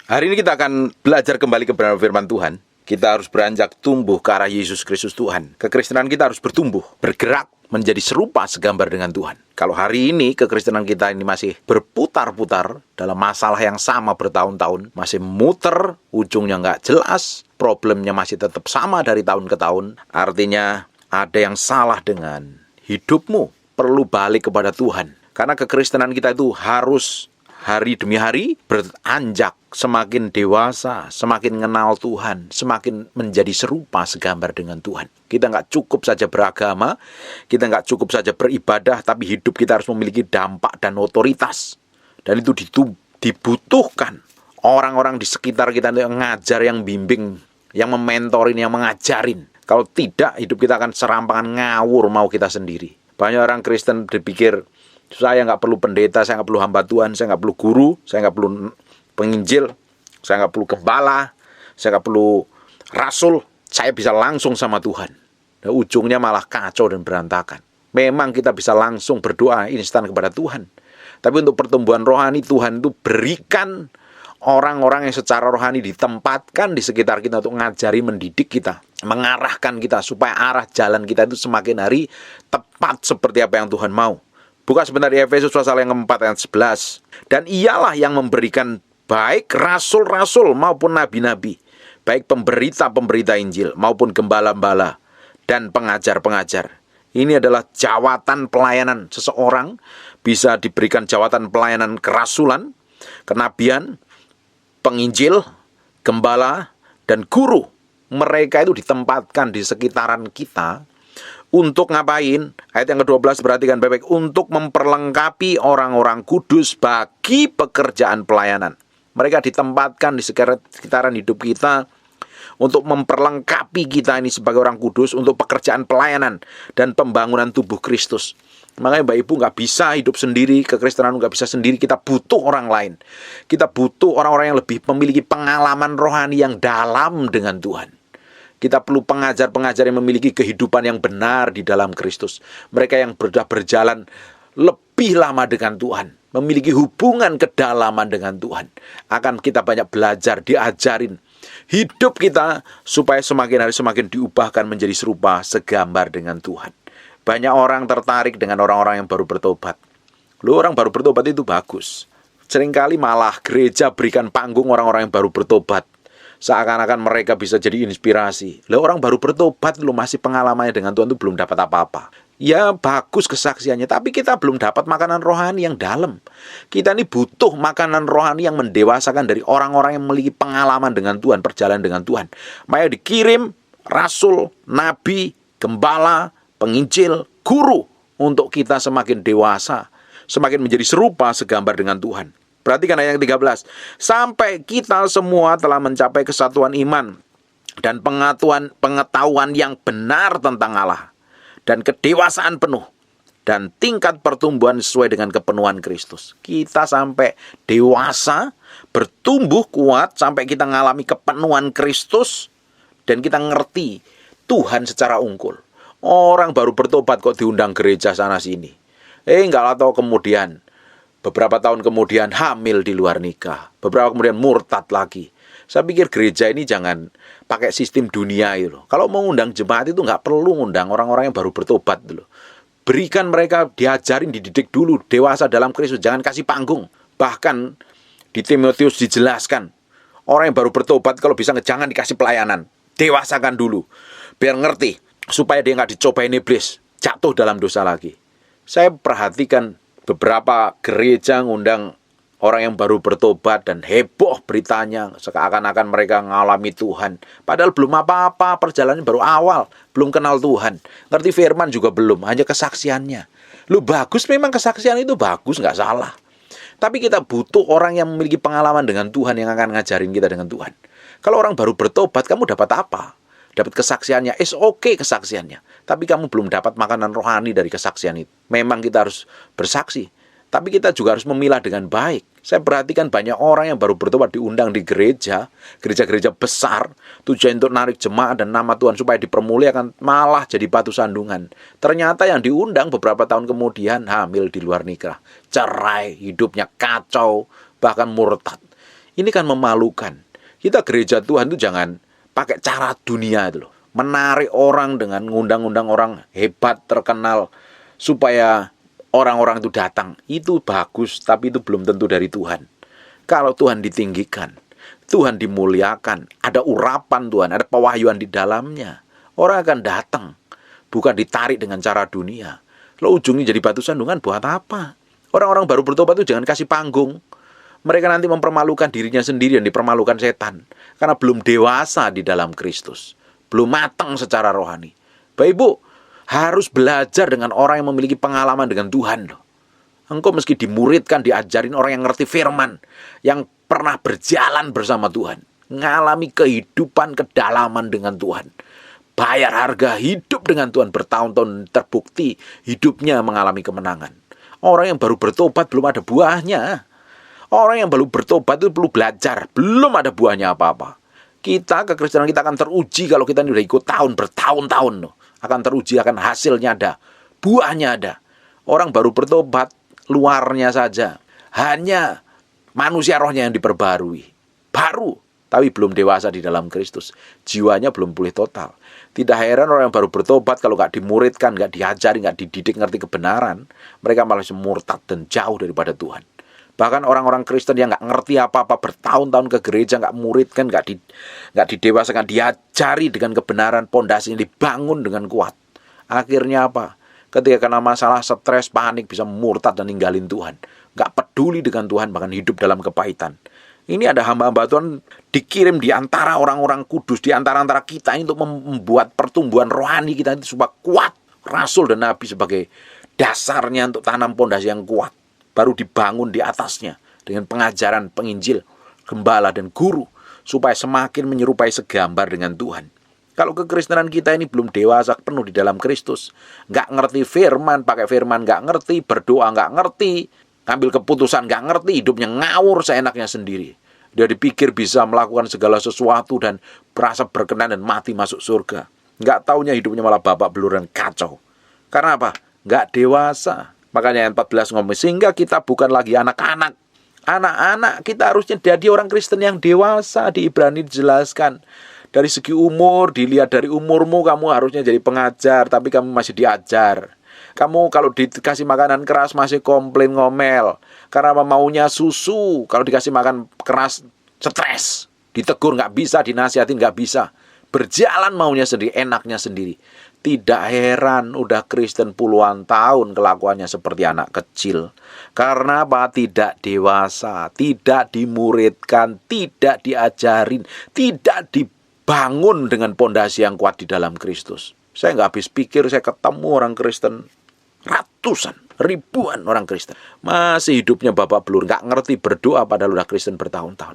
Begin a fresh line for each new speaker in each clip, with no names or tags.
Hari ini kita akan belajar kembali kebenaran firman Tuhan. Kita harus beranjak tumbuh ke arah Yesus Kristus Tuhan. Kekristenan kita harus bertumbuh, bergerak, menjadi serupa segambar dengan Tuhan. Kalau hari ini kekristenan kita ini masih berputar-putar dalam masalah yang sama bertahun-tahun, masih muter, ujungnya nggak jelas, problemnya masih tetap sama dari tahun ke tahun, artinya ada yang salah dengan hidupmu, perlu balik kepada Tuhan. Karena kekristenan kita itu harus hari demi hari beranjak, semakin dewasa, semakin mengenal Tuhan, semakin menjadi serupa segambar dengan Tuhan. Kita nggak cukup saja beragama, kita nggak cukup saja beribadah, tapi hidup kita harus memiliki dampak dan otoritas. Dan itu dibutuhkan orang-orang di sekitar kita yang ngajar, yang bimbing, yang mementorin, yang mengajarin. Kalau tidak, hidup kita akan serampangan ngawur mau kita sendiri. Banyak orang Kristen berpikir, saya nggak perlu pendeta, saya nggak perlu hamba Tuhan, saya nggak perlu guru, saya nggak perlu penginjil, saya nggak perlu gembala, saya nggak perlu rasul, saya bisa langsung sama Tuhan. Dan ujungnya malah kacau dan berantakan. Memang kita bisa langsung berdoa instan kepada Tuhan. Tapi untuk pertumbuhan rohani, Tuhan itu berikan orang-orang yang secara rohani ditempatkan di sekitar kita untuk ngajari, mendidik kita, mengarahkan kita supaya arah jalan kita itu semakin hari tepat seperti apa yang Tuhan mau. Buka sebentar di Efesus pasal yang keempat ayat 11. Dan ialah yang memberikan baik rasul-rasul maupun nabi-nabi, baik pemberita-pemberita Injil maupun gembala-gembala dan pengajar-pengajar. Ini adalah jawatan pelayanan. Seseorang bisa diberikan jawatan pelayanan kerasulan, kenabian, penginjil, gembala, dan guru. Mereka itu ditempatkan di sekitaran kita. Untuk ngapain? Ayat yang ke-12 perhatikan baik-baik. Untuk memperlengkapi orang-orang kudus bagi pekerjaan pelayanan. Mereka ditempatkan di sekitaran hidup kita untuk memperlengkapi kita ini sebagai orang kudus untuk pekerjaan pelayanan dan pembangunan tubuh Kristus. Makanya Mbak Ibu nggak bisa hidup sendiri, kekristenan nggak bisa sendiri. Kita butuh orang lain. Kita butuh orang-orang yang lebih memiliki pengalaman rohani yang dalam dengan Tuhan. Kita perlu pengajar-pengajar yang memiliki kehidupan yang benar di dalam Kristus. Mereka yang sudah berjalan lebih lama dengan Tuhan, memiliki hubungan kedalaman dengan Tuhan. Akan kita banyak belajar, diajarin hidup kita supaya semakin hari semakin diubahkan menjadi serupa segambar dengan Tuhan. Banyak orang tertarik dengan orang-orang yang baru bertobat. Orang baru bertobat itu bagus. Seringkali malah gereja berikan panggung orang-orang yang baru bertobat. Seakan-akan mereka bisa jadi inspirasi. Orang baru bertobat masih pengalamannya dengan Tuhan itu belum dapat apa-apa. Ya bagus kesaksiannya, tapi kita belum dapat makanan rohani yang dalam. Kita ini butuh makanan rohani yang mendewasakan dari orang-orang yang memiliki pengalaman dengan Tuhan, perjalanan dengan Tuhan. Makanya dikirim rasul, nabi, gembala, penginjil, guru untuk kita semakin dewasa, semakin menjadi serupa segambar dengan Tuhan. Perhatikan ayat yang 13. Sampai kita semua telah mencapai kesatuan iman dan pengetahuan yang benar tentang Allah dan kedewasaan penuh dan tingkat pertumbuhan sesuai dengan kepenuhan Kristus. Kita sampai dewasa, bertumbuh kuat sampai kita mengalami kepenuhan Kristus dan kita ngerti Tuhan secara unggul. Orang baru bertobat kok diundang gereja sana sini. Enggak tahu kemudian beberapa tahun kemudian hamil di luar nikah. Beberapa kemudian murtad lagi. Saya pikir gereja ini jangan pakai sistem dunia itu. Kalau mau undang jemaat itu nggak perlu undang orang-orang yang baru bertobat dulu. Berikan mereka diajarin, dididik dulu, dewasa dalam Kristus. Jangan kasih panggung. Bahkan di Timotius dijelaskan, orang yang baru bertobat kalau bisa jangan dikasih pelayanan. Dewasakan dulu. Biar ngerti. Supaya dia nggak dicobain iblis. Jatuh dalam dosa lagi. Saya perhatikan beberapa gereja ngundang orang yang baru bertobat dan heboh beritanya, seakan-akan mereka mengalami Tuhan. Padahal belum apa-apa, perjalanan baru awal, belum kenal Tuhan. Ngerti firman juga belum, hanya kesaksiannya. Bagus memang kesaksian itu bagus, nggak salah. Tapi kita butuh orang yang memiliki pengalaman dengan Tuhan yang akan ngajarin kita dengan Tuhan. Kalau orang baru bertobat, kamu dapat apa? Dapat kesaksiannya, oke kesaksiannya. Tapi kamu belum dapat makanan rohani dari kesaksian itu. Memang kita harus bersaksi. Tapi kita juga harus memilah dengan baik. Saya perhatikan banyak orang yang baru bertobat diundang di gereja-gereja besar. Tujuan untuk narik jemaat dan nama Tuhan supaya dipermuliakan, malah jadi batu sandungan. Ternyata yang diundang beberapa tahun kemudian hamil di luar nikah. Cerai, hidupnya kacau, bahkan murtad. Ini kan memalukan. Kita gereja Tuhan itu jangan pakai cara dunia itu loh. Menarik orang dengan ngundang-undang orang hebat, terkenal, supaya orang-orang itu datang. Itu bagus, tapi itu belum tentu dari Tuhan. Kalau Tuhan ditinggikan, Tuhan dimuliakan, ada urapan Tuhan, ada pewahyuan di dalamnya, orang akan datang, bukan ditarik dengan cara dunia. Lo ujungnya jadi batu sandungan buat apa? Orang-orang baru bertobat itu jangan kasih panggung. Mereka nanti mempermalukan dirinya sendiri dan dipermalukan setan. Karena belum dewasa di dalam Kristus. Belum matang secara rohani. Bapak Ibu, harus belajar dengan orang yang memiliki pengalaman dengan Tuhan loh. Engkau meski dimuridkan, diajarin orang yang ngerti firman, yang pernah berjalan bersama Tuhan, ngalami kehidupan kedalaman dengan Tuhan, bayar harga hidup dengan Tuhan bertahun-tahun, terbukti hidupnya mengalami kemenangan. Orang yang baru bertobat belum ada buahnya. Orang yang baru bertobat itu perlu belajar, belum ada buahnya apa-apa. Kita, kekristenan kita akan teruji kalau kita ini udah ikut bertahun-tahun loh. Akan teruji, akan hasilnya ada, buahnya ada. Orang baru bertobat, luarnya saja, hanya manusia rohnya yang diperbarui. Baru, tapi belum dewasa di dalam Kristus. Jiwanya belum pulih total. Tidak heran orang yang baru bertobat kalau nggak dimuridkan, nggak diajari, nggak dididik ngerti kebenaran, mereka malah murtad dan jauh daripada Tuhan. Bahkan orang-orang Kristen yang nggak ngerti apa-apa, bertahun-tahun ke gereja, nggak muridkan, nggak didewasakan, diajari dengan kebenaran, pondasinya dibangun dengan kuat. Akhirnya apa? Ketika kena masalah, stres, panik, bisa murtad dan ninggalin Tuhan. Nggak peduli dengan Tuhan, bahkan hidup dalam kepahitan. Ini ada hamba-hamba Tuhan dikirim di antara orang-orang kudus, di antara kita ini untuk membuat pertumbuhan rohani kita itu supaya kuat. Rasul dan Nabi sebagai dasarnya untuk tanam pondasi yang kuat. Baru dibangun di atasnya dengan pengajaran penginjil, gembala dan guru, supaya semakin menyerupai segambar dengan Tuhan. Kalau kekristenan kita ini belum dewasa penuh di dalam Kristus, nggak ngerti firman, pakai firman nggak ngerti, berdoa nggak ngerti, ngambil keputusan nggak ngerti, hidupnya ngawur seenaknya sendiri. Dia dipikir bisa melakukan segala sesuatu dan merasa berkenan dan mati masuk surga. Nggak taunya hidupnya malah babak belur dan kacau. Karena apa? Nggak dewasa. Makanya ayat 14 ngomong, sehingga kita bukan lagi anak-anak. Anak-anak kita harusnya jadi orang Kristen yang dewasa. Di Ibrani dijelaskan, dari segi umur, dilihat dari umurmu, kamu harusnya jadi pengajar, tapi kamu masih diajar. Kamu kalau dikasih makanan keras masih komplain, ngomel. Karena maunya susu. Kalau dikasih makan keras, stres. Ditegur nggak bisa, dinasihatin nggak bisa. Berjalan maunya sendiri, enaknya sendiri. Tidak heran udah Kristen puluhan tahun kelakuannya seperti anak kecil. Karena apa? Tidak dewasa, tidak dimuridkan, tidak diajarin, tidak dibangun dengan pondasi yang kuat di dalam Kristus. Saya nggak habis pikir, saya ketemu orang Kristen ratusan, ribuan orang Kristen masih hidupnya babak belur, nggak ngerti berdoa padahal udah Kristen bertahun-tahun.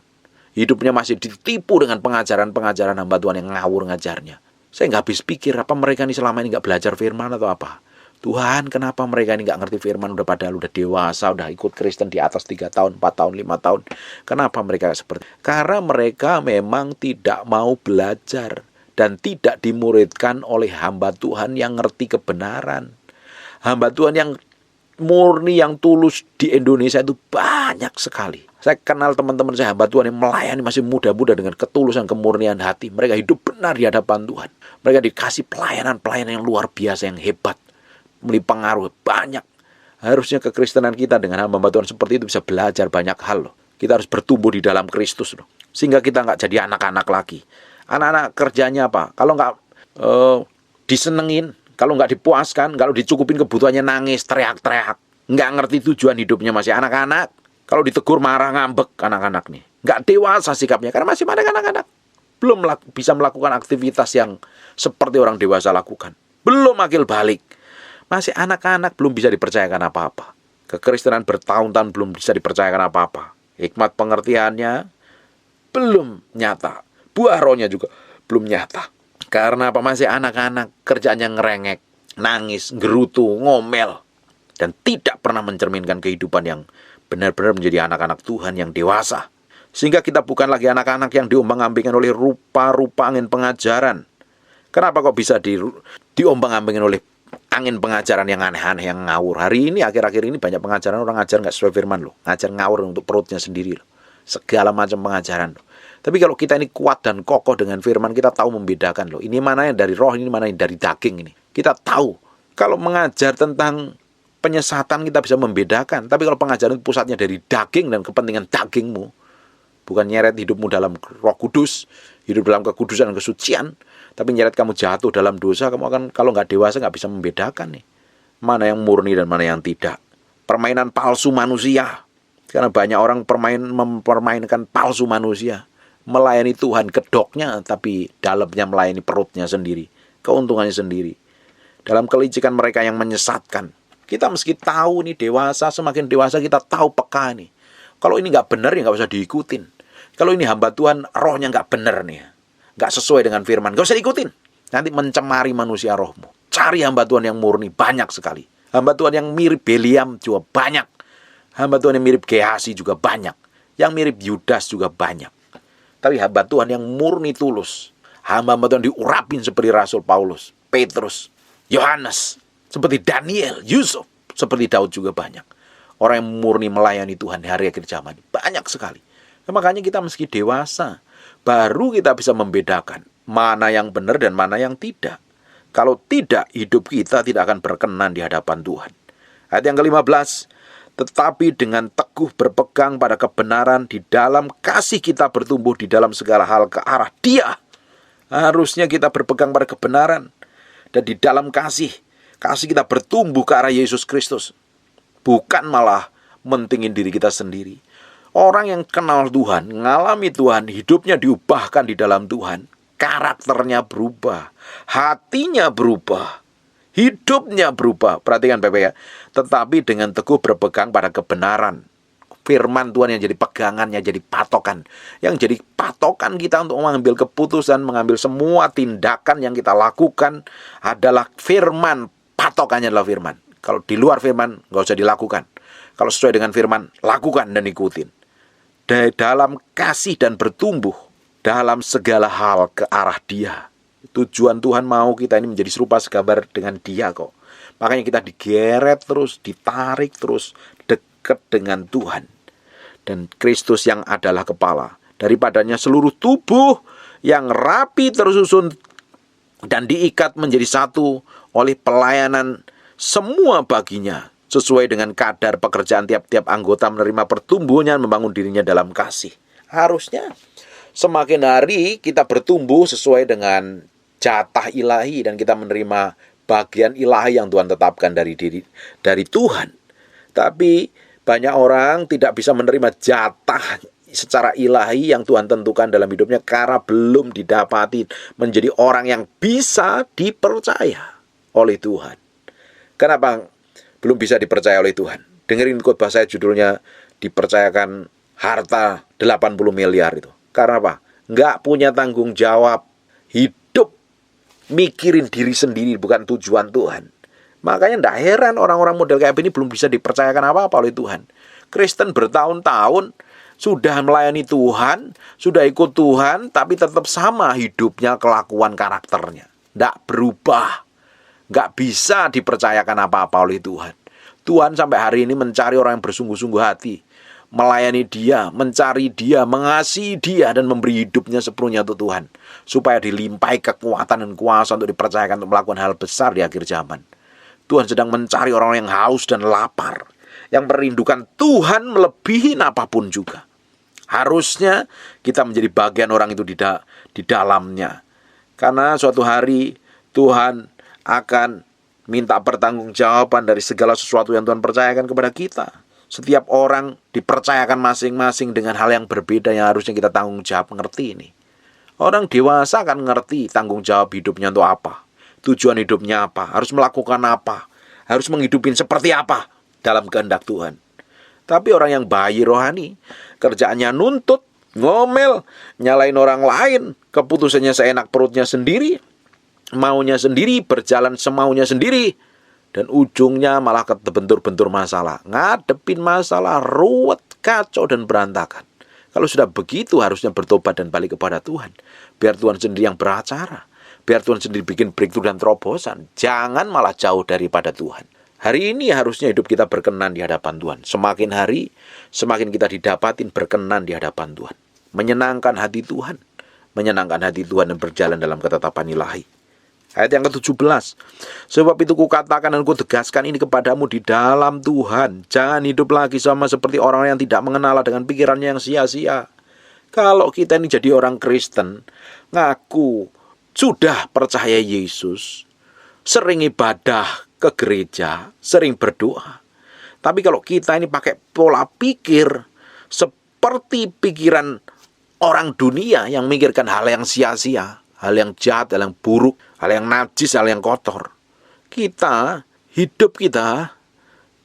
Hidupnya masih ditipu dengan pengajaran-pengajaran hamba Tuhan yang ngawur ngajarnya. Saya nggak habis pikir, apa mereka ini selama ini nggak belajar firman atau apa? Tuhan, kenapa mereka ini nggak ngerti firman udah padahal udah dewasa, udah ikut Kristen di atas 3 tahun, 4 tahun, 5 tahun. Kenapa mereka seperti? Karena mereka memang tidak mau belajar dan tidak dimuridkan oleh hamba Tuhan yang ngerti kebenaran. Hamba Tuhan yang murni, yang tulus di Indonesia itu banyak sekali. Saya kenal teman-teman saya hamba Tuhan yang melayani masih muda-muda dengan ketulusan, kemurnian hati. Mereka hidup benar di hadapan Tuhan. Mereka dikasih pelayanan-pelayanan yang luar biasa, yang hebat. Memiliki pengaruh banyak. Harusnya kekristenan kita dengan hamba Tuhan seperti itu bisa belajar banyak hal loh. Kita harus bertumbuh di dalam Kristus loh. Sehingga kita nggak jadi anak-anak lagi. Anak-anak kerjanya apa? Kalau nggak disenengin, kalau nggak dipuaskan, kalau dicukupin kebutuhannya nangis, teriak-teriak. Nggak ngerti tujuan hidupnya, masih anak-anak. Kalau ditegur marah, ngambek anak-anak nih. Nggak dewasa sikapnya, karena masih ada anak-anak. Belum bisa melakukan aktivitas yang seperti orang dewasa lakukan. Belum akil balik. Masih anak-anak, belum bisa dipercayakan apa-apa. Kekristenan bertahun-tahun belum bisa dipercayakan apa-apa. Hikmat pengertiannya belum nyata. Buah rohnya juga belum nyata. Karena apa? Masih anak-anak, kerjaannya ngerengek, nangis, gerutu, ngomel. Dan tidak pernah mencerminkan kehidupan yang benar-benar menjadi anak-anak Tuhan yang dewasa. Sehingga kita bukan lagi anak-anak yang diombang-ambingkan oleh rupa-rupa angin pengajaran. Kenapa kok bisa diombang-ambingkan oleh angin pengajaran yang aneh-aneh, yang ngawur? Hari ini, akhir-akhir ini banyak pengajaran orang ngajar nggak sesuai firman loh. Ngajar ngawur untuk perutnya sendiri loh. segala macam pengajaran loh. Tapi kalau kita ini kuat dan kokoh dengan firman, kita tahu membedakan loh. Ini mana yang dari roh, ini mana yang dari daging ini. Kita tahu. Kalau mengajar tentang penyesatan kita bisa membedakan. Tapi kalau pengajaran pusatnya dari daging dan kepentingan dagingmu, bukan nyeret hidupmu dalam Roh Kudus, hidup dalam kekudusan dan kesucian, tapi nyeret kamu jatuh dalam dosa, kamu akan, kalau nggak dewasa, nggak bisa membedakan nih. Mana yang murni dan mana yang tidak. Permainan palsu manusia. Karena banyak orang mempermainkan palsu manusia. Melayani Tuhan kedoknya, tapi dalamnya melayani perutnya sendiri, keuntungannya sendiri. Dalam kelicikan mereka yang menyesatkan. Kita meski tahu nih dewasa, semakin dewasa kita tahu peka nih. Kalau ini nggak benar ya nggak usah diikutin. Kalau ini hamba Tuhan rohnya nggak benar nih, nggak sesuai dengan firman, nggak usah diikutin. Nanti mencemari manusia rohmu. Cari hamba Tuhan yang murni, banyak sekali. Hamba Tuhan yang mirip Beliam juga banyak. Hamba Tuhan yang mirip Gehasi juga banyak. Yang mirip Yudas juga banyak. Tapi hamba Tuhan yang murni tulus, hamba Tuhan diurapin seperti Rasul Paulus, Petrus, Yohanes, seperti Daniel, Yusuf, seperti Daud juga banyak. Orang yang murni melayani Tuhan di hari akhir zaman banyak sekali. Nah, makanya kita meski dewasa, baru kita bisa membedakan mana yang benar dan mana yang tidak. Kalau tidak, hidup kita tidak akan berkenan di hadapan Tuhan. Ayat yang ke-15, tetapi dengan teguh berpegang pada kebenaran, di dalam kasih kita bertumbuh di dalam segala hal ke arah Dia. Harusnya kita berpegang pada kebenaran, dan di dalam kasih kita bertumbuh ke arah Yesus Kristus. Bukan malah mentingin diri kita sendiri. Orang yang kenal Tuhan, ngalami Tuhan, hidupnya diubahkan di dalam Tuhan, karakternya berubah, hatinya berubah, hidupnya berubah. Perhatikan Bapak ya. Tetapi dengan teguh berpegang pada kebenaran. Firman Tuhan yang jadi pegangannya, jadi patokan. Yang jadi patokan kita untuk mengambil keputusan, mengambil semua tindakan yang kita lakukan adalah firman. Patokannya adalah firman. Kalau di luar firman, nggak usah dilakukan. Kalau sesuai dengan firman, lakukan dan ikutin. Dalam kasih dan bertumbuh dalam segala hal ke arah Dia. Tujuan Tuhan mau kita ini menjadi serupa segambar dengan Dia kok. Makanya kita digeret terus, ditarik terus, dekat dengan Tuhan. Dan Kristus yang adalah kepala. Daripadanya seluruh tubuh yang rapi tersusun dan diikat menjadi satu oleh pelayanan semua baginya. Sesuai dengan kadar pekerjaan tiap-tiap anggota menerima pertumbuhannya, membangun dirinya dalam kasih. Harusnya semakin hari kita bertumbuh sesuai dengan jatah ilahi dan kita menerima bagian ilahi yang Tuhan tetapkan dari Tuhan. Tapi banyak orang tidak bisa menerima jatah secara ilahi yang Tuhan tentukan dalam hidupnya karena belum didapati menjadi orang yang bisa dipercaya oleh Tuhan. Kenapa belum bisa dipercaya oleh Tuhan? Dengerin khotbah saya, judulnya dipercayakan harta 80 miliar itu. Karena apa? Nggak punya tanggung jawab hidup, mikirin diri sendiri, bukan tujuan Tuhan. Makanya tidak heran orang-orang model kayak ini belum bisa dipercayakan apa-apa oleh Tuhan. Kristen bertahun-tahun sudah melayani Tuhan, sudah ikut Tuhan, tapi tetap sama hidupnya, kelakuan, karakternya. Tidak berubah. Nggak bisa dipercayakan apa-apa oleh Tuhan. Tuhan sampai hari ini mencari orang yang bersungguh-sungguh hati, melayani Dia, mencari Dia, mengasihi Dia, dan memberi hidupnya sepenuhnya untuk Tuhan, supaya dilimpahi kekuatan dan kuasa untuk dipercayakan untuk melakukan hal besar di akhir zaman. Tuhan sedang mencari orang yang haus dan lapar, yang merindukan Tuhan melebihi apapun juga. Harusnya kita menjadi bagian orang itu di dalamnya. Karena suatu hari Tuhan akan minta pertanggungjawaban dari segala sesuatu yang Tuhan percayakan kepada kita. Setiap orang dipercayakan masing-masing dengan hal yang berbeda yang harusnya kita tanggung jawab mengerti ini. Orang dewasa kan ngerti tanggung jawab hidupnya untuk apa, tujuan hidupnya apa, harus melakukan apa, harus menghidupin seperti apa dalam kehendak Tuhan. Tapi orang yang bayi rohani, kerjaannya nuntut, ngomel, nyalain orang lain, keputusannya seenak perutnya sendiri, maunya sendiri, berjalan semaunya sendiri, dan ujungnya malah kebentur-bentur masalah, ngadepin masalah, ruwet, kacau, dan berantakan. Kalau sudah begitu harusnya bertobat dan balik kepada Tuhan. Biar Tuhan sendiri yang beracara, biar Tuhan sendiri bikin breakthrough dan terobosan. Jangan malah jauh daripada Tuhan. Hari ini harusnya hidup kita berkenan di hadapan Tuhan. Semakin hari, semakin kita didapatin berkenan di hadapan Tuhan. Menyenangkan hati Tuhan. Menyenangkan hati Tuhan dan berjalan dalam ketetapan ilahi. Ayat yang ke-17. Sebab itu kukatakan dan kutegaskan ini kepadamu di dalam Tuhan. Jangan hidup lagi sama seperti orang yang tidak mengenal dengan pikirannya yang sia-sia. Kalau kita ini jadi orang Kristen, ngaku sudah percaya Yesus, sering ibadah ke gereja, sering berdoa. Tapi kalau kita ini pakai pola pikir seperti pikiran orang dunia yang memikirkan hal yang sia-sia, hal yang jahat, hal yang buruk, hal yang najis, hal yang kotor. Hidup kita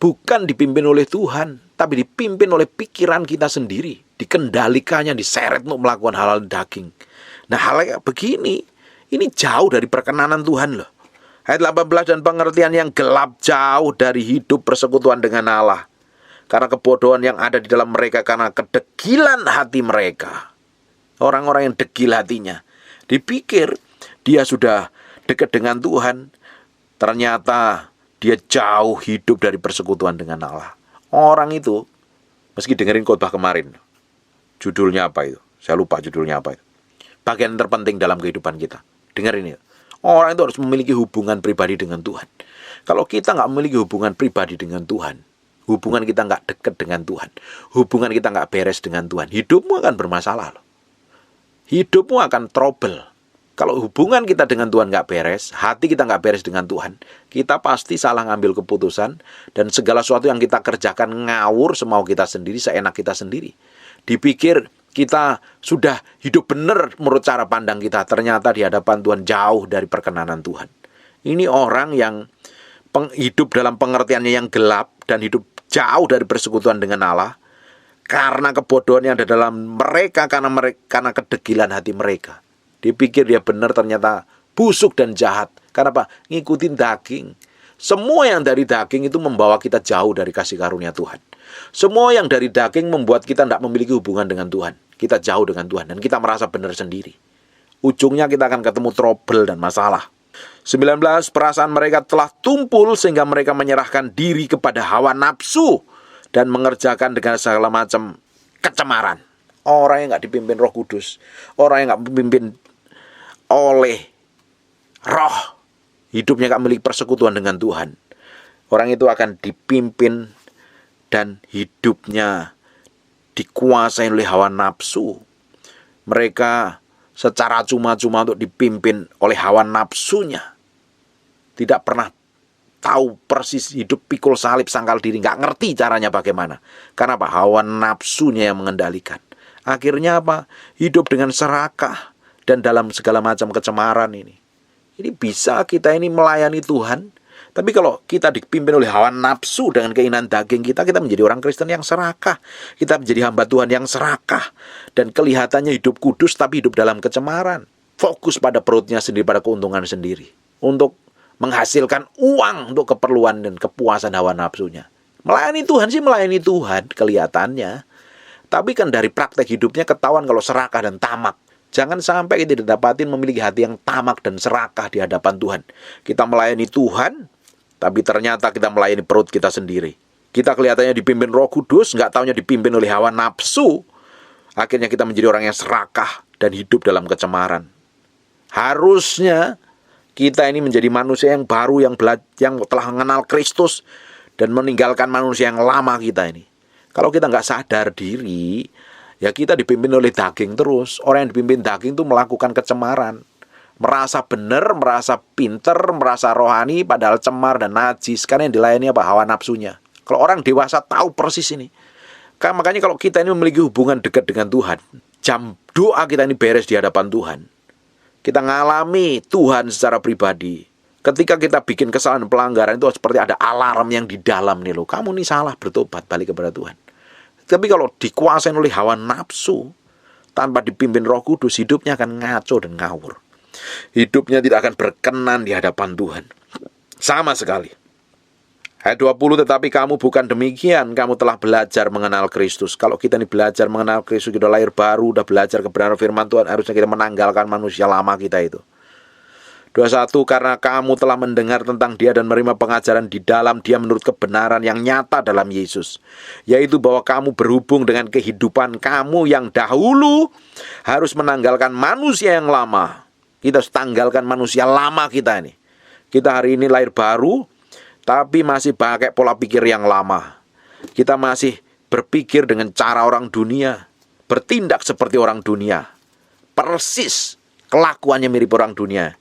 bukan dipimpin oleh Tuhan, tapi dipimpin oleh pikiran kita sendiri, dikendalikannya, diseret untuk melakukan hal-hal daging. Nah, hal kayak begini, ini jauh dari perkenanan Tuhan loh. Ayat 18, dan pengertian yang gelap jauh dari hidup persekutuan dengan Allah. Karena kebodohan yang ada di dalam mereka, karena kedegilan hati mereka. Orang-orang yang degil hatinya, dipikir dia sudah dekat dengan Tuhan, ternyata dia jauh hidup dari persekutuan dengan Allah. Orang itu, meski dengerin khotbah kemarin, judulnya apa itu? Saya lupa judulnya apa itu. Bagian terpenting dalam kehidupan kita. Dengerin itu. Orang itu harus memiliki hubungan pribadi dengan Tuhan. Kalau kita nggak memiliki hubungan pribadi dengan Tuhan, hubungan kita nggak dekat dengan Tuhan, hubungan kita nggak beres dengan Tuhan, hidupmu akan bermasalah loh. Hidupmu akan trouble. Kalau hubungan kita dengan Tuhan nggak beres, hati kita nggak beres dengan Tuhan, kita pasti salah ngambil keputusan, dan segala sesuatu yang kita kerjakan ngawur semau kita sendiri, seenak kita sendiri. Dipikir kita sudah hidup benar menurut cara pandang kita, ternyata di hadapan Tuhan jauh dari perkenanan Tuhan. Ini orang yang hidup dalam pengertiannya yang gelap dan hidup jauh dari persekutuan dengan Allah, karena kebodohan yang ada dalam mereka, karena kedegilan hati mereka. Dipikir dia benar, ternyata busuk dan jahat. Karena apa? Ngikutin daging. Semua yang dari daging itu membawa kita jauh dari kasih karunia Tuhan. Semua yang dari daging membuat kita tidak memiliki hubungan dengan Tuhan. Kita jauh dengan Tuhan dan kita merasa benar sendiri. Ujungnya kita akan ketemu trouble dan masalah. 19, perasaan mereka telah tumpul sehingga mereka menyerahkan diri kepada hawa nafsu dan mengerjakan dengan segala macam kecemaran. Orang yang nggak dipimpin Roh Kudus, orang yang nggak dipimpin oleh Roh, hidupnya nggak memiliki persekutuan dengan Tuhan, orang itu akan dipimpin dan hidupnya dikuasai oleh hawa nafsu. Mereka secara cuma-cuma untuk dipimpin oleh hawa nafsunya. Tidak pernah tahu persis, hidup pikul salib sangkal diri, nggak ngerti caranya bagaimana. Karena apa? Hawa nafsunya yang mengendalikan. Akhirnya apa? Hidup dengan serakah dan dalam segala macam kecemaran ini. Ini bisa kita ini melayani Tuhan, tapi kalau kita dipimpin oleh hawa nafsu dengan keinginan daging kita menjadi orang Kristen yang serakah. Kita menjadi hamba Tuhan yang serakah. Dan kelihatannya hidup kudus, tapi hidup dalam kecemaran. Fokus pada perutnya sendiri, pada keuntungan sendiri. Untuk menghasilkan uang untuk keperluan dan kepuasan hawa nafsunya. Melayani Tuhan sih melayani Tuhan, kelihatannya. Tapi kan dari praktek hidupnya ketahuan kalau serakah dan tamak. Jangan sampai kita dapatin memiliki hati yang tamak dan serakah di hadapan Tuhan. Kita melayani Tuhan, tapi ternyata kita melayani perut kita sendiri. Kita kelihatannya dipimpin Roh Kudus, nggak taunya dipimpin oleh hawa nafsu. Akhirnya kita menjadi orang yang serakah dan hidup dalam kecemaran. Harusnya kita ini menjadi manusia yang baru, yang telah mengenal Kristus dan meninggalkan manusia yang lama kita ini. Kalau kita nggak sadar diri, ya kita dipimpin oleh daging terus. Orang yang dipimpin daging itu melakukan kecemaran. Merasa benar, merasa pinter, merasa rohani, padahal cemar dan najis. Karena yang dilayani apa? Hawa nafsunya. Kalau orang dewasa tahu persis ini. Makanya kalau kita ini memiliki hubungan dekat dengan Tuhan, jam doa kita ini beres di hadapan Tuhan. Kita ngalami Tuhan secara pribadi. Ketika kita bikin kesalahan pelanggaran itu seperti ada alarm yang di dalam nih loh. Kamu nih salah, bertobat, balik kepada Tuhan. Tapi kalau dikuasai oleh hawa nafsu, tanpa dipimpin Roh Kudus, hidupnya akan ngaco dan ngawur. Hidupnya tidak akan berkenan di hadapan Tuhan. Sama sekali. Ayat 20, tetapi kamu bukan demikian, kamu telah belajar mengenal Kristus. Kalau kita ini belajar mengenal Kristus, kita lahir baru, udah belajar kebenaran firman Tuhan, harusnya kita menanggalkan manusia lama kita itu. 21, karena kamu telah mendengar tentang dia dan menerima pengajaran di dalam dia menurut kebenaran yang nyata dalam Yesus, yaitu bahwa kamu berhubung dengan kehidupan kamu yang dahulu harus menanggalkan manusia yang lama. Kita harus tanggalkan manusia lama kita ini. Kita hari ini lahir baru, tapi masih pakai pola pikir yang lama. Kita masih berpikir dengan cara orang dunia, bertindak seperti orang dunia, persis kelakuannya mirip orang dunia.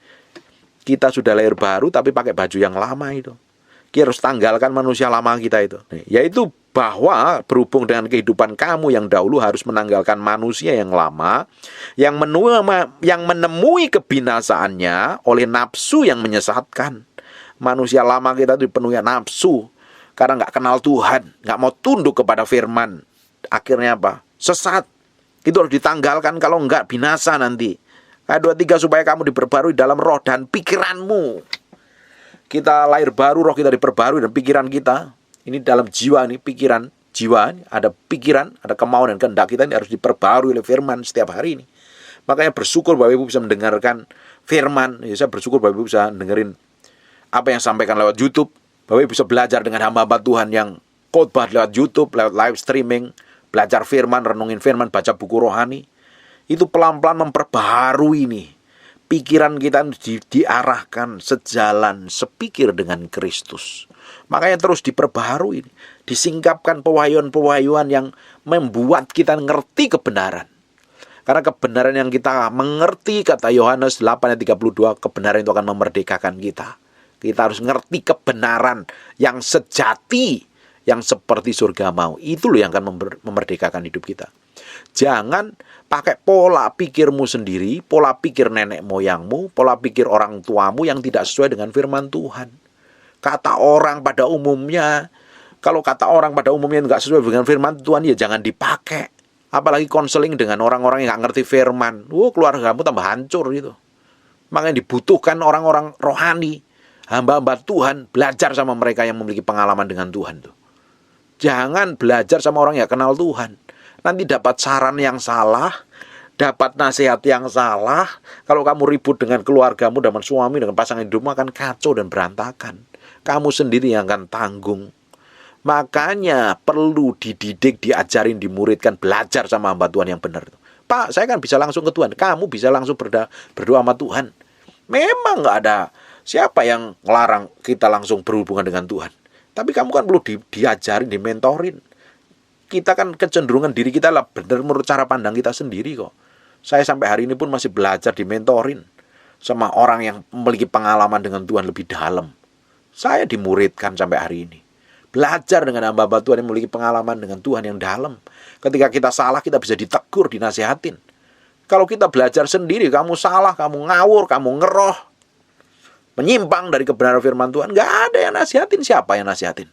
Kita sudah lahir baru tapi pakai baju yang lama itu. Kita harus tanggalkan manusia lama kita itu. Yaitu bahwa berhubung dengan kehidupan kamu yang dahulu harus menanggalkan manusia yang lama, yang menemui kebinasaannya oleh nafsu yang menyesatkan. Manusia lama kita itu dipenuhi nafsu karena nggak kenal Tuhan, nggak mau tunduk kepada firman. Akhirnya apa? Sesat. Itu harus ditanggalkan, kalau nggak binasa nanti. Ayat 23, supaya kamu diperbarui dalam roh dan pikiranmu. Kita lahir baru, roh kita diperbarui dan pikiran kita. Ini dalam jiwa, ini pikiran, jiwa. Ada pikiran, ada kemauan dan kehendak kita ini harus diperbarui oleh firman setiap hari ini. Makanya bersyukur Bapak Ibu bisa mendengarkan firman. Ya, saya bersyukur Bapak Ibu bisa dengerin apa yang sampaikan lewat YouTube. Bapak Ibu bisa belajar dengan hamba-hamba Tuhan yang khotbah lewat YouTube, lewat live streaming. Belajar firman, renungin firman, baca buku rohani. Itu pelan-pelan memperbaharui nih. Pikiran kita diarahkan sejalan, sepikir dengan Kristus. Makanya terus diperbaharui. Disingkapkan pewahyuan-pewahyuan yang membuat kita ngerti kebenaran. Karena kebenaran yang kita mengerti, kata Yohanes 8 ayat 32, kebenaran itu akan memerdekakan kita. Kita harus ngerti kebenaran yang sejati, yang seperti surga mau. Itu loh yang akan memerdekakan hidup kita. Jangan pakai pola pikirmu sendiri, pola pikir nenek moyangmu, pola pikir orang tuamu yang tidak sesuai dengan firman Tuhan. Kata orang pada umumnya, kalau kata orang pada umumnya nggak sesuai dengan firman Tuhan, ya jangan dipakai. Apalagi konseling dengan orang-orang yang nggak ngerti firman. Keluargamu tambah hancur gitu. Makanya dibutuhkan orang-orang rohani, hamba-hamba Tuhan, belajar sama mereka yang memiliki pengalaman dengan Tuhan tuh. Jangan belajar sama orang yang kenal Tuhan. Nanti dapat saran yang salah, dapat nasihat yang salah. Kalau kamu ribut dengan keluargamu, dengan suami, dengan pasangan hidupmu, akan kacau dan berantakan. Kamu sendiri yang akan tanggung. Makanya perlu dididik, diajarin, dimuridkan, belajar sama hamba Tuhan yang benar. Pak, saya kan bisa langsung ke Tuhan. Kamu bisa langsung berdoa sama Tuhan. Memang nggak ada siapa yang ngelarang kita langsung berhubungan dengan Tuhan. Tapi kamu kan perlu diajarin, dimentorin. Kita kan kecenderungan diri kita lah benar menurut cara pandang kita sendiri kok. Saya sampai hari ini pun masih belajar dimentorin sama orang yang memiliki pengalaman dengan Tuhan lebih dalam. Saya dimuridkan sampai hari ini. Belajar dengan hamba-hamba Tuhan yang memiliki pengalaman dengan Tuhan yang dalam. Ketika kita salah, kita bisa ditegur, dinasihatin. Kalau kita belajar sendiri, kamu salah, kamu ngawur, kamu ngeroh, menyimpang dari kebenaran firman Tuhan, nggak ada yang nasihatin. Siapa yang nasihatin?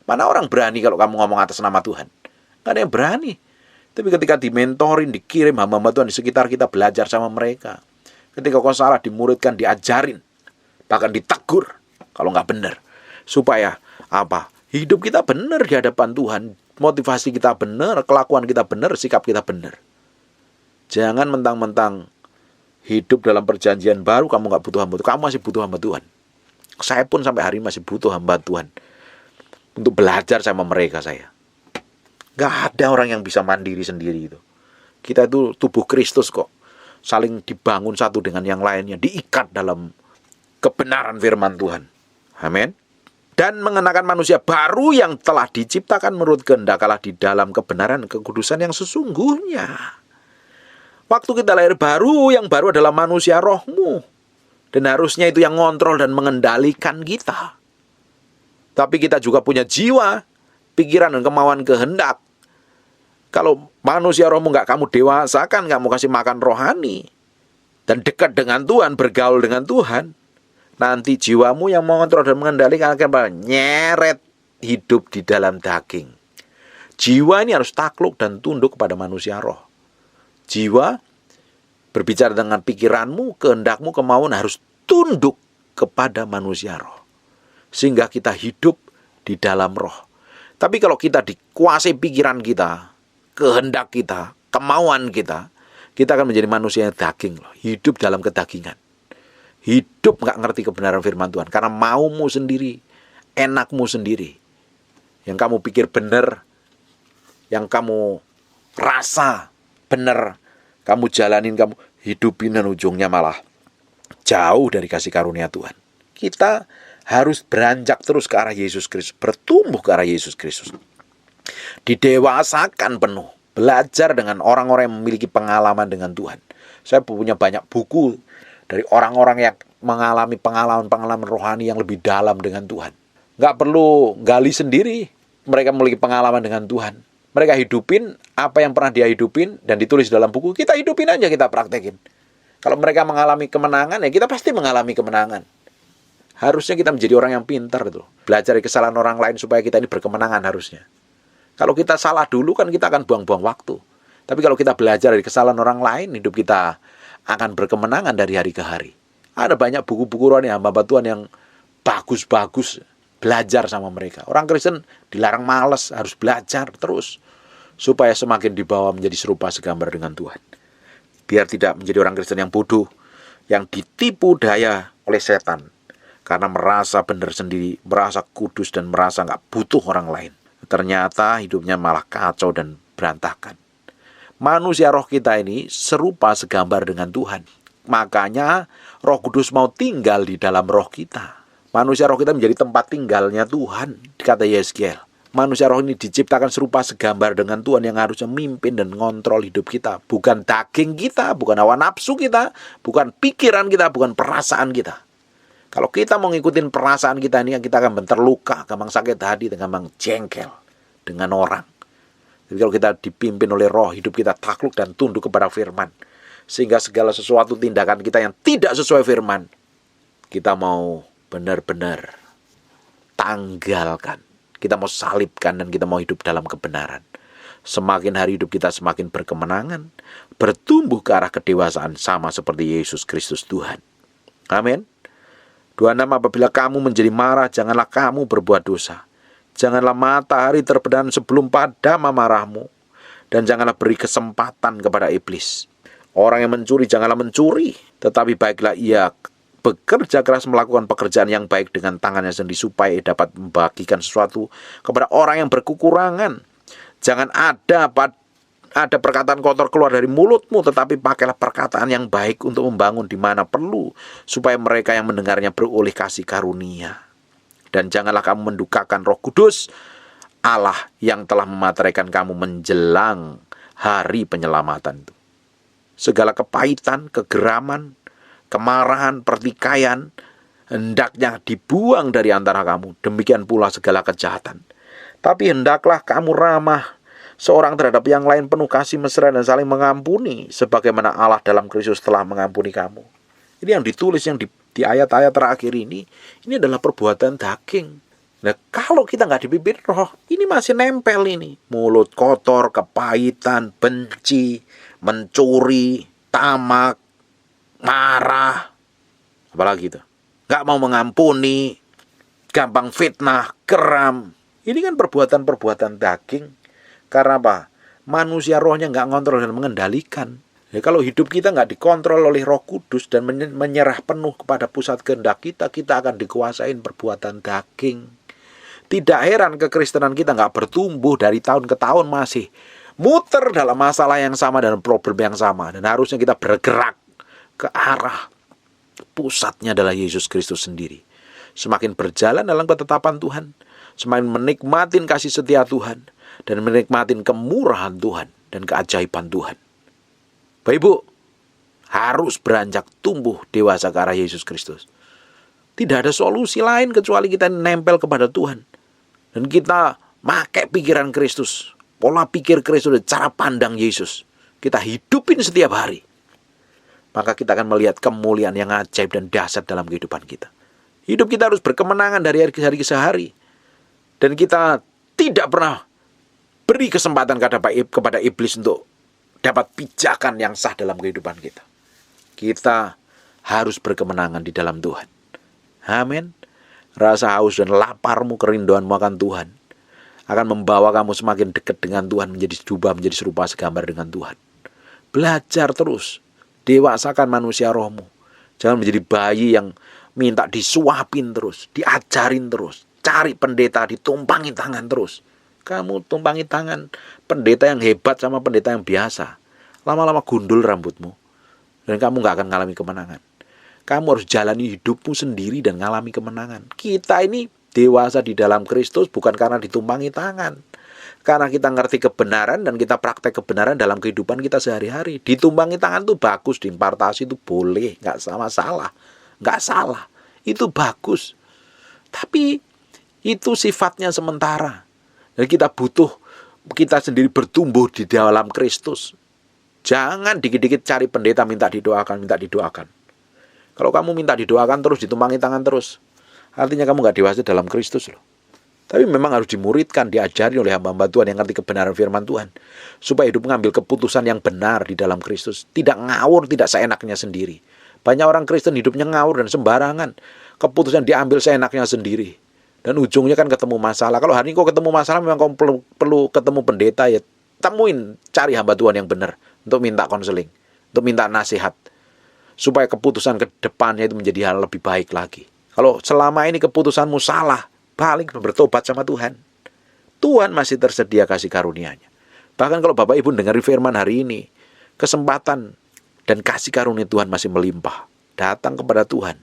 Mana orang berani kalau kamu ngomong atas nama Tuhan? Nggak ada yang berani. Tapi ketika dimentorin, dikirim hamba-hamba Tuhan di sekitar kita, belajar sama mereka. Ketika kau salah, dimuridkan, diajarin, bahkan ditegur kalau nggak benar. Supaya apa? Hidup kita benar di hadapan Tuhan. Motivasi kita benar, kelakuan kita benar, sikap kita benar. Jangan mentang-mentang hidup dalam perjanjian baru kamu nggak butuh hamba Tuhan. Kamu masih butuh hamba Tuhan. Saya pun sampai hari ini masih butuh hamba Tuhan. Untuk belajar sama mereka saya. Gak ada orang yang bisa mandiri sendiri itu. Kita itu tubuh Kristus kok. Saling dibangun satu dengan yang lainnya. Diikat dalam kebenaran firman Tuhan. Amin. Dan mengenakan manusia baru yang telah diciptakan menurut kehendak Allah di dalam kebenaran kekudusan yang sesungguhnya. Waktu kita lahir baru, yang baru adalah manusia rohmu. Dan harusnya itu yang ngontrol dan mengendalikan kita. Tapi kita juga punya jiwa, pikiran dan kemauan kehendak. Kalau manusia rohmu nggak kamu dewasakan, kamu kasih makan rohani, dan dekat dengan Tuhan, bergaul dengan Tuhan, nanti jiwamu yang mengontrol dan mengendalikan akan nyeret hidup di dalam daging. Jiwa ini harus takluk dan tunduk kepada manusia roh. Jiwa berbicara dengan pikiranmu, kehendakmu, kemauan harus tunduk kepada manusia roh. Sehingga kita hidup di dalam roh. Tapi kalau kita dikuasai pikiran kita, kehendak kita, kemauan kita, kita akan menjadi manusia yang daging loh, hidup dalam kedagingan. hidup nggak ngerti kebenaran firman Tuhan. Karena maumu sendiri, enakmu sendiri. Yang kamu pikir benar, yang kamu rasa benar, kamu jalanin, kamu hidupin, dan ujungnya malah jauh dari kasih karunia Tuhan. Kita harus beranjak terus ke arah Yesus Kristus, bertumbuh ke arah Yesus Kristus. Didewasakan penuh, belajar dengan orang-orang yang memiliki pengalaman dengan Tuhan. Saya punya banyak buku dari orang-orang yang mengalami pengalaman-pengalaman rohani yang lebih dalam dengan Tuhan. Nggak perlu gali sendiri, mereka memiliki pengalaman dengan Tuhan. Mereka hidupin apa yang pernah dia hidupin dan ditulis dalam buku. Kita hidupin aja, kita praktekin. Kalau mereka mengalami kemenangan, ya kita pasti mengalami kemenangan. Harusnya kita menjadi orang yang pintar itu. Belajar dari kesalahan orang lain supaya kita ini berkemenangan harusnya. Kalau kita salah dulu kan kita akan buang-buang waktu. Tapi kalau kita belajar dari kesalahan orang lain, hidup kita akan berkemenangan dari hari ke hari. Ada banyak buku-buku rohani hamba Tuhan yang bagus-bagus. Belajar sama mereka. Orang Kristen dilarang malas, harus belajar terus. Supaya semakin dibawa menjadi serupa segambar dengan Tuhan. Biar tidak menjadi orang Kristen yang bodoh, yang ditipu daya oleh setan. Karena merasa benar sendiri, merasa kudus, dan merasa nggak butuh orang lain. Ternyata hidupnya malah kacau dan berantakan. Manusia roh kita ini serupa segambar dengan Tuhan. Makanya Roh Kudus mau tinggal di dalam roh kita. Manusia roh kita menjadi tempat tinggalnya Tuhan, kata Yeskiel. Manusia roh ini diciptakan serupa segambar dengan Tuhan yang harusnya memimpin dan mengontrol hidup kita. Bukan daging kita, bukan hawa nafsu kita, bukan pikiran kita, bukan perasaan kita. Kalau kita mau ngikutin perasaan kita ini, kita akan terluka, gampang sakit hati, gampang jengkel dengan orang. Jadi kalau kita dipimpin oleh roh, hidup kita takluk dan tunduk kepada firman. Sehingga segala sesuatu tindakan kita yang tidak sesuai firman, kita mau benar-benar tanggalkan. Kita mau salibkan dan kita mau hidup dalam kebenaran. Semakin hari hidup kita semakin berkemenangan, bertumbuh ke arah kedewasaan sama seperti Yesus Kristus Tuhan. Amin. 26, apabila kamu menjadi marah, janganlah kamu berbuat dosa. Janganlah matahari terbenam sebelum padam amarahmu, dan janganlah beri kesempatan kepada iblis. Orang yang mencuri janganlah mencuri, tetapi baiklah ia bekerja keras melakukan pekerjaan yang baik dengan tangannya sendiri supaya ia dapat membagikan sesuatu kepada orang yang berkekurangan. Jangan ada perkataan kotor keluar dari mulutmu, tetapi pakailah perkataan yang baik untuk membangun di mana perlu, supaya mereka yang mendengarnya beroleh kasih karunia. Dan janganlah kamu mendukakan Roh Kudus, Allah yang telah memateraikan kamu menjelang hari penyelamatan itu. Segala kepahitan, kegeraman, kemarahan, pertikaian, hendaknya dibuang dari antara kamu. Demikian pula segala kejahatan. Tapi hendaklah kamu ramah seorang terhadap yang lain, penuh kasih mesra dan saling mengampuni, sebagaimana Allah dalam Kristus telah mengampuni kamu. Ini yang ditulis yang di ayat-ayat terakhir ini adalah perbuatan daging. Nah, kalau kita nggak dipimpin roh, ini masih nempel ini. Mulut kotor, kepahitan, benci, mencuri, tamak, marah, apalagi itu, nggak mau mengampuni, gampang fitnah, geram. Ini kan perbuatan-perbuatan daging. Karena apa? Manusia rohnya nggak ngontrol dan mengendalikan. Ya, kalau hidup kita nggak dikontrol oleh Roh Kudus dan menyerah penuh kepada pusat kehendak kita akan dikuasain perbuatan daging. Tidak heran kekristenan kita nggak bertumbuh, dari tahun ke tahun masih muter dalam masalah yang sama dan problem yang sama. Dan harusnya kita bergerak ke arah pusatnya adalah Yesus Kristus sendiri. Semakin berjalan dalam ketetapan Tuhan, semakin menikmatin kasih setia Tuhan, dan menikmatin kemurahan Tuhan dan keajaiban Tuhan. Bapak Ibu, harus beranjak tumbuh dewasa ke arah Yesus Kristus. Tidak ada solusi lain kecuali kita nempel kepada Tuhan. Dan kita pakai pikiran Kristus, pola pikir Kristus, cara pandang Yesus. Kita hidupin setiap hari. Maka kita akan melihat kemuliaan yang ajaib dan dahsyat dalam kehidupan kita. Hidup kita harus berkemenangan dari hari ke hari. Dan kita tidak pernah beri kesempatan kepada iblis untuk dapat pijakan yang sah dalam kehidupan kita. Kita harus berkemenangan di dalam Tuhan. Amin. Rasa haus dan laparmu, kerinduanmu akan Tuhan akan membawa kamu semakin dekat dengan Tuhan, menjadi serupa segambar dengan Tuhan. Belajar terus, dewasakan manusia rohmu. Jangan menjadi bayi yang minta disuapin terus, diajarin terus, cari pendeta, ditumpangi tangan terus. Kamu tumpangi tangan pendeta yang hebat sama pendeta yang biasa, lama-lama gundul rambutmu, dan kamu gak akan ngalami kemenangan. Kamu harus jalani hidupmu sendiri dan ngalami kemenangan. Kita ini dewasa di dalam Kristus bukan karena ditumpangi tangan, karena kita ngerti kebenaran dan kita praktek kebenaran dalam kehidupan kita sehari-hari. Ditumpangi tangan itu bagus, diimpartasi itu boleh, gak salah. Nggak salah, itu bagus. Tapi itu sifatnya sementara. Dan kita butuh, kita sendiri bertumbuh di dalam Kristus. Jangan dikit-dikit cari pendeta minta didoakan. Kalau kamu minta didoakan terus, ditumpangi tangan terus, artinya kamu nggak dewasa dalam Kristus loh. Tapi memang harus dimuridkan, diajari oleh hamba-hamba Tuhan yang ngerti kebenaran firman Tuhan, supaya hidup mengambil keputusan yang benar di dalam Kristus. Tidak ngawur, tidak seenaknya sendiri. Banyak orang Kristen hidupnya ngawur dan sembarangan. Keputusan diambil seenaknya sendiri. Dan ujungnya kan ketemu masalah. Kalau hari ini kau ketemu masalah, memang kau perlu ketemu pendeta, ya temuin, cari hamba Tuhan yang benar untuk minta konseling, untuk minta nasihat, supaya keputusan ke depannya itu menjadi hal lebih baik lagi. Kalau selama ini keputusanmu salah, balik bertobat sama Tuhan. Tuhan masih tersedia kasih karunia-Nya. Bahkan kalau Bapak Ibu dengar firman hari ini, kesempatan dan kasih karunia Tuhan masih melimpah. Datang kepada Tuhan,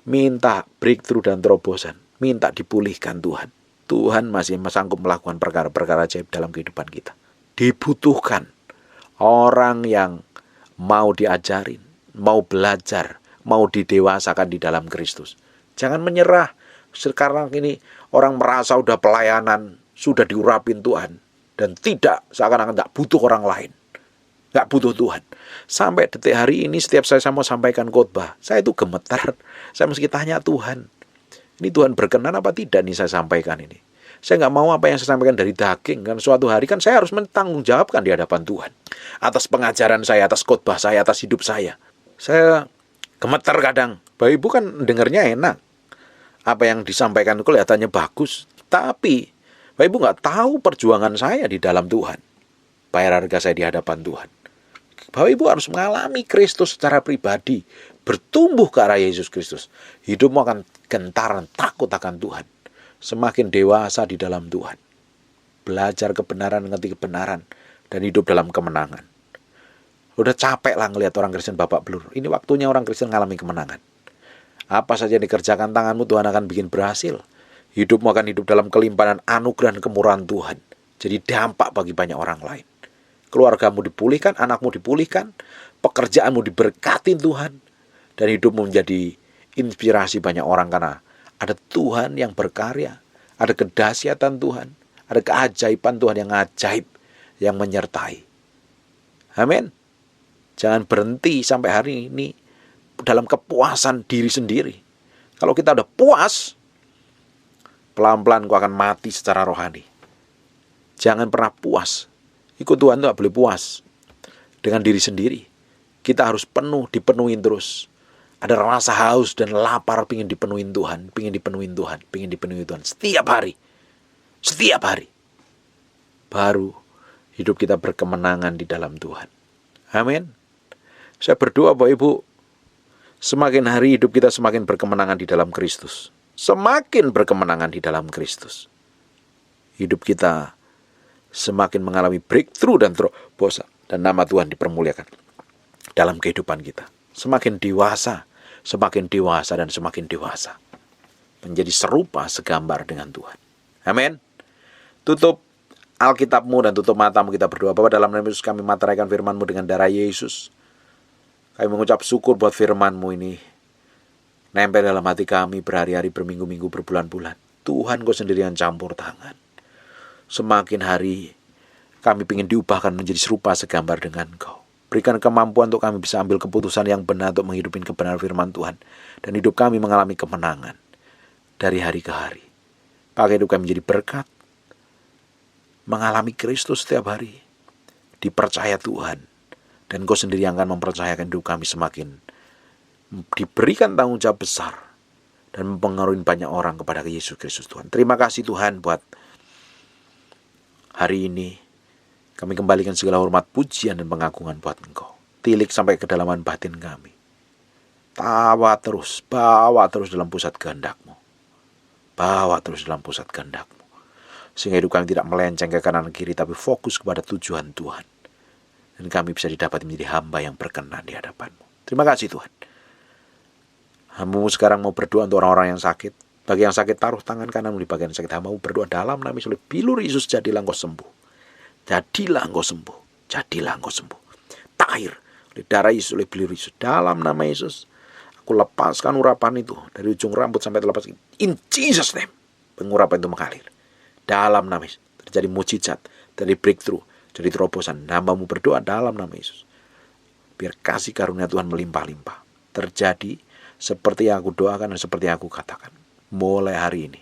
minta breakthrough dan terobosan, minta dipulihkan Tuhan. Tuhan masih sanggup melakukan perkara-perkara ajaib dalam kehidupan kita. Dibutuhkan orang yang mau diajarin, mau belajar, mau didewasakan di dalam Kristus. Jangan menyerah. Sekarang ini orang merasa sudah pelayanan, sudah diurapin Tuhan, dan tidak, seakan-akan tidak butuh orang lain. Gak butuh Tuhan. Sampai detik hari ini setiap saya mau sampaikan khotbah, saya itu gemetar. Saya mesti tanya Tuhan, ini Tuhan berkenan apa tidak nih saya sampaikan ini. Saya gak mau apa yang saya sampaikan dari daging. Kan suatu hari kan saya harus mentanggungjawabkan di hadapan Tuhan atas pengajaran saya, atas khotbah saya, atas hidup saya. Saya gemetar kadang. Bapak Ibu kan dengarnya enak, apa yang disampaikan kelihatannya bagus, tapi Bapak Ibu gak tahu perjuangan saya di dalam Tuhan, bayar harga saya di hadapan Tuhan. Bapak Ibu harus mengalami Kristus secara pribadi, bertumbuh ke arah Yesus Kristus. Hidupmu akan gentar dan takut akan Tuhan. Semakin dewasa di dalam Tuhan, belajar kebenaran, ngerti kebenaran, dan hidup dalam kemenangan. Udah capek lah ngelihat orang Kristen babak belur. Ini waktunya orang Kristen mengalami kemenangan. Apa saja yang dikerjakan tanganmu, Tuhan akan bikin berhasil. Hidupmu akan hidup dalam kelimpahan anugerah dan kemurahan Tuhan. Jadi dampak bagi banyak orang lain. Keluargamu dipulihkan, anakmu dipulihkan, pekerjaanmu diberkati Tuhan, dan hidupmu menjadi inspirasi banyak orang karena ada Tuhan yang berkarya, ada kedahsyatan Tuhan, ada keajaiban Tuhan yang ajaib, yang menyertai. Amin. Jangan berhenti sampai hari ini dalam kepuasan diri sendiri. Kalau kita udah puas, pelan-pelan kau akan mati secara rohani. Jangan pernah puas. Ikut Tuhan itu gak boleh puas dengan diri sendiri. Kita harus penuh, dipenuhin terus. Ada rasa haus dan lapar, pingin dipenuhin Tuhan, pingin dipenuhin Tuhan setiap hari. Baru hidup kita berkemenangan di dalam Tuhan. Amin. Saya berdoa Bapak Ibu, semakin hari hidup kita semakin berkemenangan di dalam Kristus. Semakin berkemenangan di dalam Kristus. Hidup kita semakin mengalami breakthrough dan terobosan, dan nama Tuhan dipermuliakan dalam kehidupan kita. Semakin dewasa dan semakin dewasa, menjadi serupa segambar dengan Tuhan. Amin. Tutup Alkitabmu dan tutup matamu, kita berdoa. Bapa, dalam nama Yesus kami materaikan firman-Mu dengan darah Yesus. Kami mengucap syukur buat firman-Mu ini nempel dalam hati kami berhari-hari, berminggu-minggu, berbulan-bulan. Tuhan, Kau sendiri yang campur tangan. Semakin hari kami ingin diubahkan menjadi serupa segambar dengan Kau. Berikan kemampuan untuk kami bisa ambil keputusan yang benar untuk menghidupin kebenaran firman Tuhan. Dan hidup kami mengalami kemenangan dari hari ke hari. Pakai hidup kami menjadi berkat, mengalami Kristus setiap hari, dipercaya Tuhan. Dan Kau sendiri yang akan mempercayakan hidup kami semakin diberikan tanggung jawab besar dan mempengaruhi banyak orang kepada Yesus Kristus Tuhan. Terima kasih Tuhan buat hari ini. Kami kembalikan segala hormat, pujian, dan pengagungan buat Engkau. Tilik sampai kedalaman batin kami. bawa terus dalam pusat kehendak-Mu. Bawa terus dalam pusat kehendak-Mu. Sehingga hidup kami tidak melenceng ke kanan kiri, tapi fokus kepada tujuan Tuhan. Dan kami bisa didapat menjadi hamba yang berkenan di hadapan-Mu. Terima kasih Tuhan. Hamba-Mu sekarang mau berdoa untuk orang-orang yang sakit. Bagi yang sakit, taruh tangan kananmu di bagian sakit. Hamba-Mu berdoa dalam nama Yesus, oleh bilur Yesus, jadilah engkau sembuh. Jadilah engkau sembuh. Jadilah engkau sembuh. Tahir, oleh darah Yesus, oleh bilur Yesus, dalam nama Yesus, aku lepaskan urapan itu dari ujung rambut sampai terlepas. In Jesus name, pengurapan itu mengalir. Dalam nama Yesus, terjadi mujizat, terjadi breakthrough, jadi terobosan. Hamba-Mu berdoa dalam nama Yesus. Biar kasih karunia Tuhan melimpah-limpah. Terjadi seperti yang aku doakan dan seperti yang aku katakan. Mulai hari ini.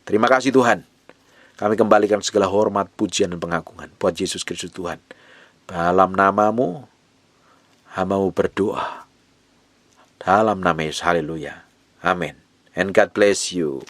Terima kasih Tuhan. Kami kembalikan segala hormat, pujian, dan pengagungan buat Yesus Kristus Tuhan. Dalam nama-Mu, hamba-Mu berdoa. Dalam nama Yesus, haleluya. Amin. And God bless you.